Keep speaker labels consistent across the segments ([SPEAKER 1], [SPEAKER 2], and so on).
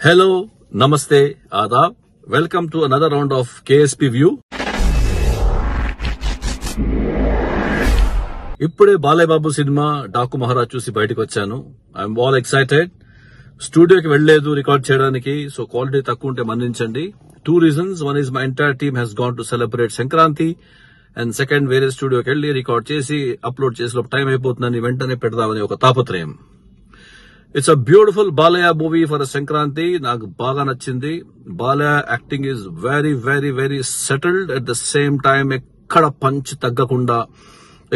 [SPEAKER 1] Hello, Namaste, Adab. Welcome to another round of KSP View. ఇప్పుడే Balayya Babu cinema Daaku Maharaj చూసి బయటకు వచ్చాను. I'm all excited. స్టూడియోకి వెళ్లలేదు రికార్డ్ చేయడానికి, సో క్వాలిటీ తక్కువ ఉంటే మన్నించండి. 2 reasons. One is my entire team has gone to celebrate Sankranti, and second, వేరే స్టూడియోకి వెళ్లి రికార్డ్ చేసి అప్లోడ్ చేసేలోపు టైం అయిపోతుందని వెంటనే పెడదామని ఒక తాపత్రయం. It's a beautiful Balayya movie for Sankranti. నాకు బాగా నచ్చింది. Balayya acting is very very very settled. At the same time ఎక్కడ పంచ్ తగ్గకుండా,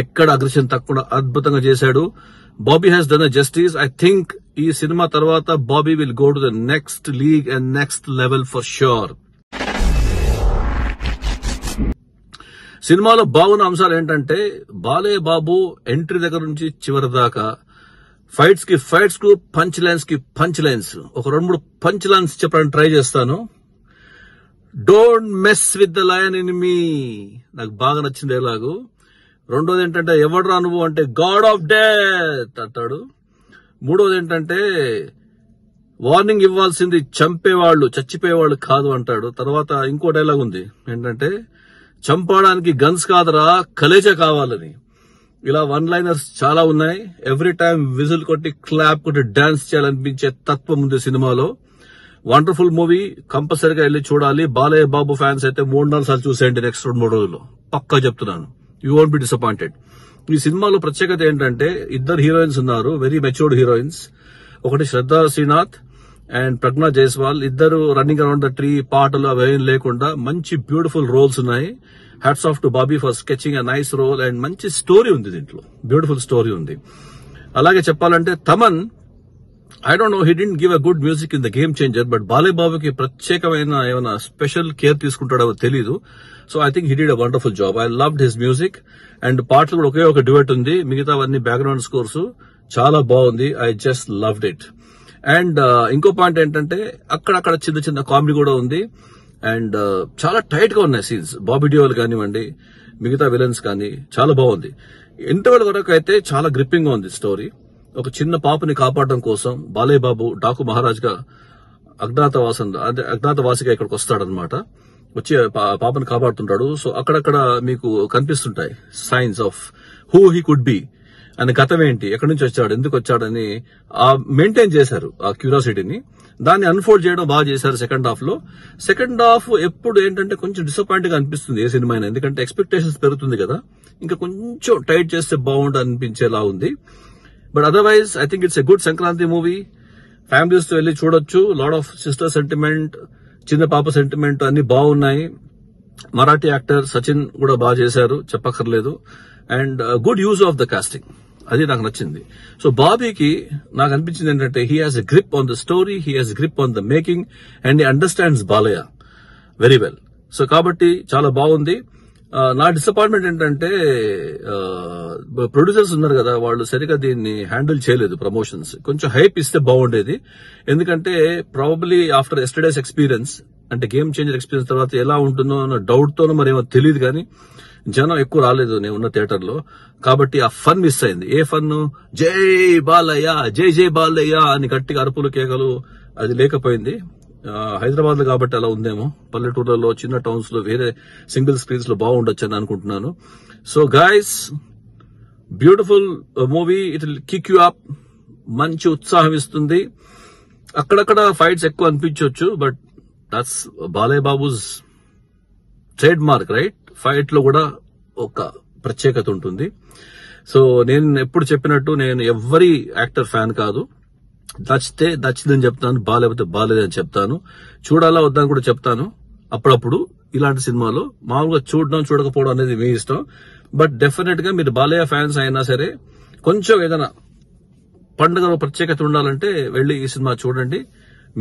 [SPEAKER 1] ఎక్కడ అగ్రెషన్ తగ్గకుండా అద్భుతంగా చేశాడు. Bobby has done a justice. I think ఈ సినిమా తర్వాత Bobby will go to the next league and next level for sure. సినిమాలో బాగున్న అంశాలు ఏంటంటే, బాలయ్య బాబు ఎంట్రీ దగ్గర నుంచి చివరి దాకా ఫైట్స్ కు పంచ్ లైన్స్ ఒక 2-3 పంచ్ లైన్స్ చెప్పడానికి ట్రై చేస్తాను. Don't mess with the lion in me, నాకు బాగా నచ్చింది ఎలాగూ. రెండోది ఏంటంటే, ఎవడ్రా నువ్వు అంటే గాడ్ ఆఫ్ డెత్ అంటాడు. మూడోది ఏంటంటే, వార్నింగ్ ఇవ్వాల్సింది చచ్చిపోయేవాళ్ళు కాదు అంటాడు. తర్వాత ఇంకో డైలాగ్ ఉంది ఏంటంటే, చంపడానికి గన్స్ కాదురా కలేజా కావాలని. ఇలా 1-liners చాలా ఉన్నాయి. ఎవ్రీ టైం విజిల్ కొట్టి క్లాప్ కొట్టి డాన్స్ చేయాలనిపించే తత్వం ఉంది సినిమాలో. వండర్ఫుల్ మూవీ, కంపల్సరీగా వెళ్లి చూడాలి. బాలయ్య బాబు ఫ్యాన్స్ అయితే 3-4 సార్లు చూసేయండి నెక్స్ట్ 2-3 రోజుల్లో, పక్కా చెప్తున్నాను. You won't be disappointed. ఈ సినిమాలో ప్రత్యేకత ఏంటంటే, 2 హీరోయిన్స్ ఉన్నారు, వెరీ మెచ్యూర్డ్ హీరోయిన్స్. ఒకటి శ్రద్ధా శ్రీనాథ్ అండ్ ప్రజ్ఞా జైస్వాల్. ఇద్దరు రన్నింగ్ అరౌండ్ ద ట్రీ, పాటలు అవేం లేకుండా మంచి బ్యూటిఫుల్ రోల్స్ ఉన్నాయి. Hats off to Bobby for sketching a nice role. And మంచి స్టోరీ ఉంది దీంట్లో, బ్యూటిఫుల్ స్టోరీ ఉంది. అలాగే చెప్పాలంటే Thaman, I don't know, he didn't give a good music in the Game Changer, but Balayya బాబుకి ప్రత్యేకమైన ఏమైనా స్పెషల్ కేర్ తీసుకుంటాడో తెలీదు. So I think he did a wonderful job. I loved his music. And పాటలు కూడా ఒకే ఒక డ్యూయట్ ఉంది, మిగతావన్నీ బ్యాక్గ్రౌండ్ స్కోర్స్. చాలా బాగుంది. I just loved it. And ఇంకో పాయింట్ ఏంటంటే, అక్కడక్కడ చిన్న కామెడీ కూడా ఉంది. అండ్ చాలా టైట్ గా ఉన్నాయి సీన్స్. బాబీ డియోల్ కానివ్వండి, మిగతా విలన్స్ కానీ చాలా బాగుంది. ఇంటర్వెల్ వరకు అయితే చాలా గ్రిప్పింగ్ గా ఉంది స్టోరీ. ఒక చిన్న పాపని కాపాడడం కోసం బాలయ్య బాబు డాకు మహారాజ్ గా అజ్ఞాతవాసిగా ఇక్కడికి వస్తాడనమాట. వచ్చి పాపని కాపాడుతుంటాడు. సో అక్కడక్కడ మీకు కనిపిస్తుంటాయి science of who he could be, అని గతం ఏంటి, ఎక్కడి నుంచి వచ్చాడు, ఎందుకు వచ్చాడని మెయింటైన్ చేశారు ఆ క్యూరియాసిటీని. దాన్ని అన్ఫోల్డ్ చేయడం బాగా చేశారు సెకండ్ హాఫ్ ఎప్పుడు ఏంటంటే కొంచెం డిసప్పాయింట్ గా అనిపిస్తుంది ఏ సినిమా అయినా, ఎందుకంటే ఎక్స్పెక్టేషన్స్ పెరుగుతుంది కదా, ఇంకా కొంచెం టైట్ చేస్తే బాగుండు అనిపించేలా ఉంది. But otherwise I think it's a good Sankranti movie. Families తో వెళ్లి చూడొచ్చు. లాట్ ఆఫ్ సిస్టర్ సెంటిమెంట్, చిన్న పాప సెంటిమెంట్ అన్ని బాగున్నాయి. మరాఠీ యాక్టర్ సచిన్ కూడా బాగా చేశారు, చెప్పక్కర్లేదు. And good use of the casting, అది నాకు నచ్చింది. సో బాబీకి నాకు అనిపించింది ఏంటంటే, he has a grip on the story, he has grip on the making, and he understands Balayya very well. So కాబట్టి చాలా బాగుంది. నా డిసప్పాయింట్మెంట్ ఏంటంటే, ప్రొడ్యూసర్స్ ఉన్నారు కదా, వాళ్ళు సరిగా దీన్ని హ్యాండిల్ చేయలేదు. ప్రమోషన్స్ కొంచెం హైప్ ఇస్తే బాగుండేది. ఎందుకంటే ప్రాబబ్లీ ఆఫ్టర్ ఎస్టర్డేస్ ఎక్స్పీరియన్స్, అంటే గేమ్ చేంజర్ ఎక్స్పీరియన్స్ తర్వాత ఎలా ఉంటుందో అన్న డౌట్ తోనో మరేమో తెలియదు, కానీ జనం ఎక్కువ రాలేదు నేను ఉన్న థియేటర్ లో, కాబట్టి ఆ ఫన్ మిస్ అయింది. ఏ ఫన్, జై బాలయ్య జై బాలయ్య అని గట్టిగా అరుపులు కేకలు అది లేకపోయింది. హైదరాబాద్ లో కాబట్టి అలా ఉందేమో, పల్లెటూర్లలో చిన్న టౌన్స్ లో వేరే సింగిల్ స్క్రీన్స్ లో బాగుండొచ్చు అని అనుకుంటున్నాను. So guys, beautiful movie, it will kick you up, మంచి ఉత్సాహం ఇస్తుంది. అక్కడక్కడ ఫైట్స్ ఎక్కువ అనిపించవచ్చు, but that's Balayya Babu's trade mark, right? Fight లో కూడా ఒక ప్రత్యేకత ఉంటుంది. సో నేను ఎప్పుడు చెప్పినట్టు, నేను ఎవరి యాక్టర్ ఫ్యాన్ కాదు. నచ్చిందని చెప్తాను, బాలేకపోతే బాలేదని చెప్తాను. చూడాలా వద్దని కూడా చెప్తాను అప్పుడప్పుడు. ఇలాంటి సినిమాలు మామూలుగా చూడకపోవడం అనేది మీ ఇష్టం. బట్ డెఫినెట్ గా మీరు బాలయ్య ఫ్యాన్స్ అయినా సరే, కొంచెం ఏదైనా పండుగ ప్రత్యేకత ఉండాలంటే వెళ్లి ఈ సినిమా చూడండి,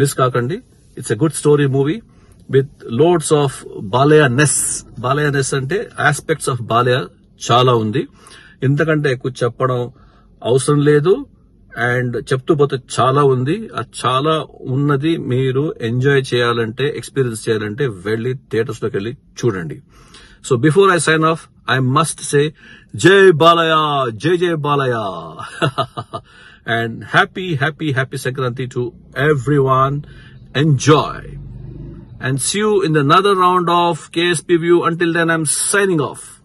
[SPEAKER 1] మిస్ కాకండి. It's a good story movie with loads of బాలయ్యనెస్ అంటే ఆస్పెక్ట్స్ ఆఫ్ బాలయ్య చాలా ఉంది. ఇంతకంటే ఎక్కువ చెప్పడం అవసరం లేదు. అండ్ చెప్తూ పోతే చాలా ఉంది. ఆ చాలా ఉన్నది మీరు ఎంజాయ్ చేయాలంటే, ఎక్స్పీరియన్స్ చేయాలంటే వెళ్లి థియేటర్స్ లోకి వెళ్లి చూడండి. So before I sign off, I must say జై బాలయ్య, జై Balayya. And happy Sankranti to everyone. enjoy, and see you in another round of KSP View. Until then, I'm signing off.